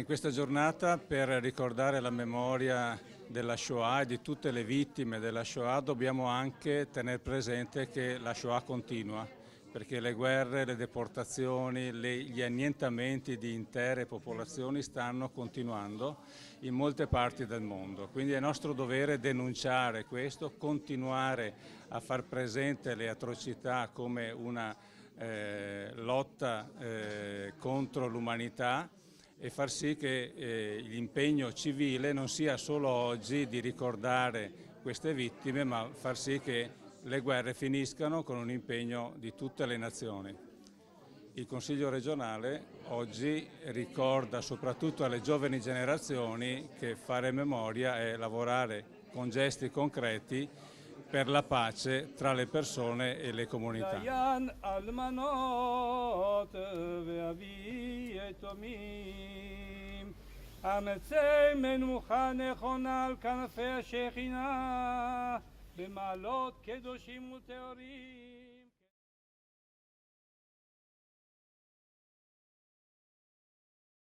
In questa giornata, per ricordare la memoria della Shoah e di tutte le vittime della Shoah, dobbiamo anche tenere presente che la Shoah continua, perché le guerre, le deportazioni, gli annientamenti di intere popolazioni stanno continuando in molte parti del mondo. Quindi è nostro dovere denunciare questo, continuare a far presente le atrocità come una lotta contro l'umanità, e far sì che l'impegno civile non sia solo oggi di ricordare queste vittime, ma far sì che le guerre finiscano con un impegno di tutte le nazioni. Il Consiglio regionale oggi ricorda soprattutto alle giovani generazioni che fare memoria è lavorare con gesti concreti per la pace tra le persone e le comunità. דיין אלמנות ואבי יתומים, אמצי מנוחה נכונה על כנפי השכינה, במעלות קדושים וטהורים.